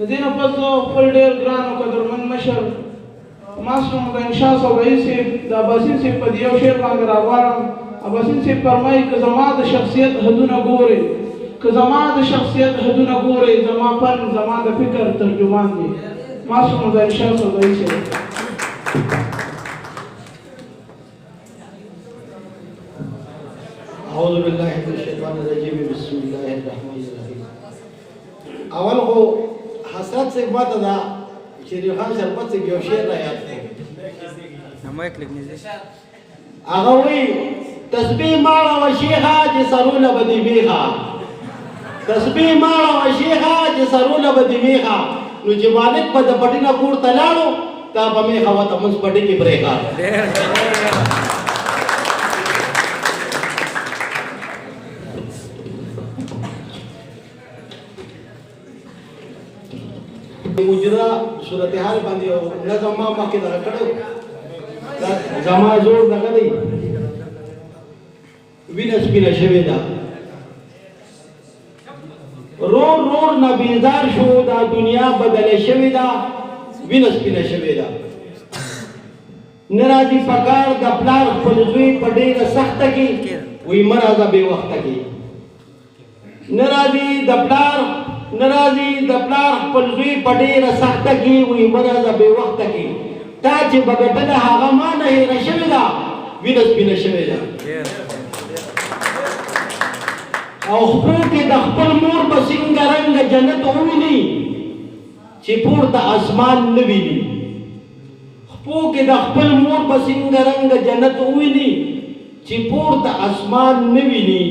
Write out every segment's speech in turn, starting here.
د دې نه پس زه خپل ډېر ګران او قدرمن مشر ماسټر مدین شاه صوبایي صاحب د اباسین صاحب په یو شعر باندې راغواړم. اباسین صاحب فرمایي که زما د شخصیت حدونه ګورې، که زما د شخصیت حدونه ګورې، زما فن زما د فکر ترجمان دی. ماسټر مدین شاه صوبایي صاحب. اعوذ بالله من الشیطان الرجیم بسم الله الرحمن الرحیم. اول خو حسرت سے بات دا شریف خان شربت سے یو شعر را یاد کړو. هغه وی تسبیح ماړه و شیخه چې سرونه بدی میخه، تسبیح ماړه و شیخه چې سرونه بدی میخه، نو چې مالک په د پټی نه پورته لاړو تا به میخه وته موږ پټی کې بریخه. مجرا صورتحال باندې نظم ما مخکې دغه کړو زما زور دغه دی وینه سپینه شوې ده رور رور نه بیزار شو دا دنیا بدله شوې ده وینه سپینه شوې ده ناراضي پکار د پلار خپل زوی په ډېره سخته کې وی مرزه بې وخته کې ناراضي د پلار خپل زوی په ډېره سخته کې وی مرزه بې وخته کې تا چې بګټله هغه ما نه هېره شوې ده وینه سپینه شوې ده او خپل کې د خپل مور به څنګه رنګه جنت وویني چې پورته اسمان نه ویني خپل کې د خپل مور به څنګه رنګه جنت وویني چې پورته اسمان نه ویني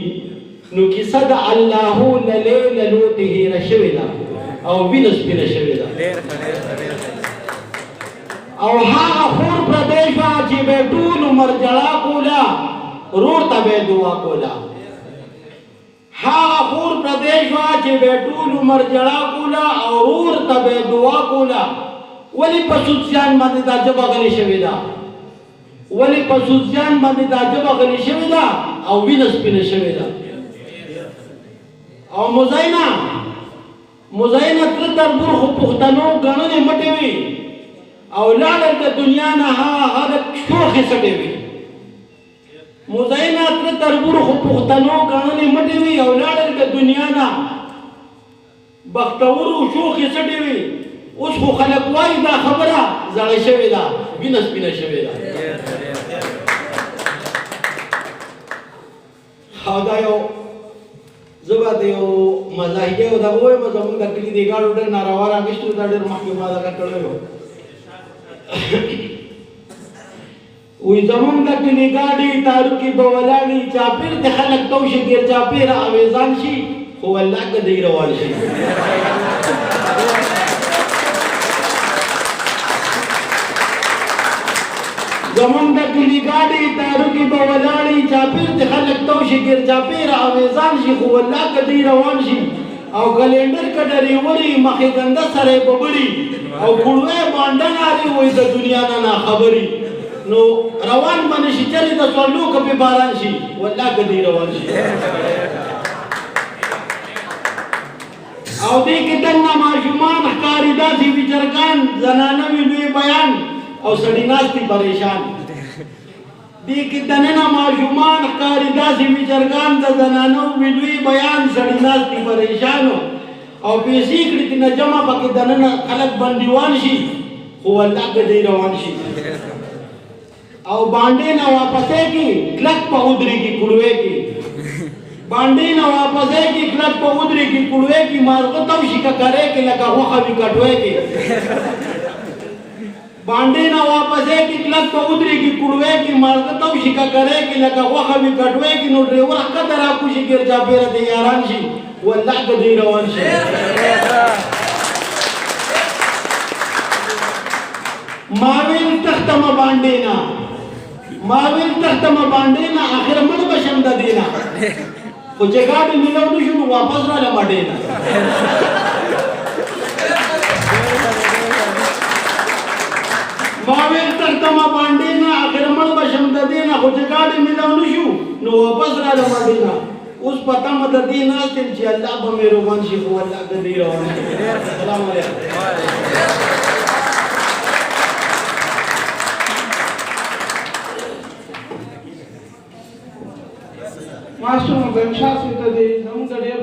نو کیسه د الله للیل لوته هېره شوې ده او وینه سپینه شوې ده او هغه خور پردی شوه چې به یې ټول عمر ژړا کوله ورور ته به یې دعا کوله هغه خور پردی شوه چې به یې ټول عمر ژړا کوله او ورور ته به یې دعا کوله ولې په سوچیان باندې دا ژبه غلې شوې ده ولې په سوچیان باندې دا ژبه غلې شوې ده او وینه سپینه شوې ده او مزینه تر تربور خو پښتنو ګڼلې مټې وي او لاړل د دنیا نه هغه شوخې سټې وي مزینه تر تربور خو پښتنو ګڼلې مټې وي او لاړل د دنیا نه بختورو شوخې سټې وي اوس خو خلک وایي دا خبره زړه شوې ده وینه سپینه شوې ده او دا یو زه به د یو مزاحیه او دغه ووایم زموږ د کلي د ګاډو ډېر ناروا راغېستو دا ډېر مخکې ما دغه کړی و وی زموږ د کلي ګاډي تاروکې به ولاړې چاپېر د خلک تو شي ګیر چاپېره اویزان شي خو والله که دی روان شي زمون د کلی ګاډي تاروکې به ولاړې چاپېر د خلک تو شي ګیر چاپېره اویزان شي خو والله که دی روان شي او کلینډر که ډریوري مخې ګنده سره یې ببړي او کړوی بانډه نارې وایي د دنیا نه ناخبري نو روان به نه شي چلې د څورلو که پې باران شي والله که دی روان شي او دې کې دننه ماشومان ښکاري داسې وچرګان زنانه وي لوی بیان او سړی ناستي پریشان دې کې دننه ماشومان ښکاري داسې وچرګان د زنانو وي لوی بیان سړی ناستي پریشان او پیسې کړي ترېنه جمع پکې دننه خلک بندیوان شي خو والله که دی روان شي او باندې نه واپسې کې کلک په ودرېږي کړوې کې باندې نه واپسې کې کلک په ودرېږي کړوې کې مارغه تو شي که کرې کې لکه غوښه وي کټوې کې باندې نه واپسې کې کلک په ودرېږي کړوې کې مارغه تو شي که کرې کې لکه غوښه وي کټوې کې نو ډریور ښکته راکوشي ګیر چاپېره د یاران شي والله که دی روان شي ماویل تختمه باندې نه آخر مړ به شم د دې نه خو چې ګاډي میلاو نه شو نو واپس راله مډې نه ماویل تختمه باندې نه آخر مړ به شم د دې نه خو چې ګاډي میلاو نه شو نو واپس راله مډې نه اوس پتا مددي ناست یم چې الله به مهربان شي خو الله د دې روان شي. السلام علیکم. ماشوم به شاسو ته دي زموږ ډېر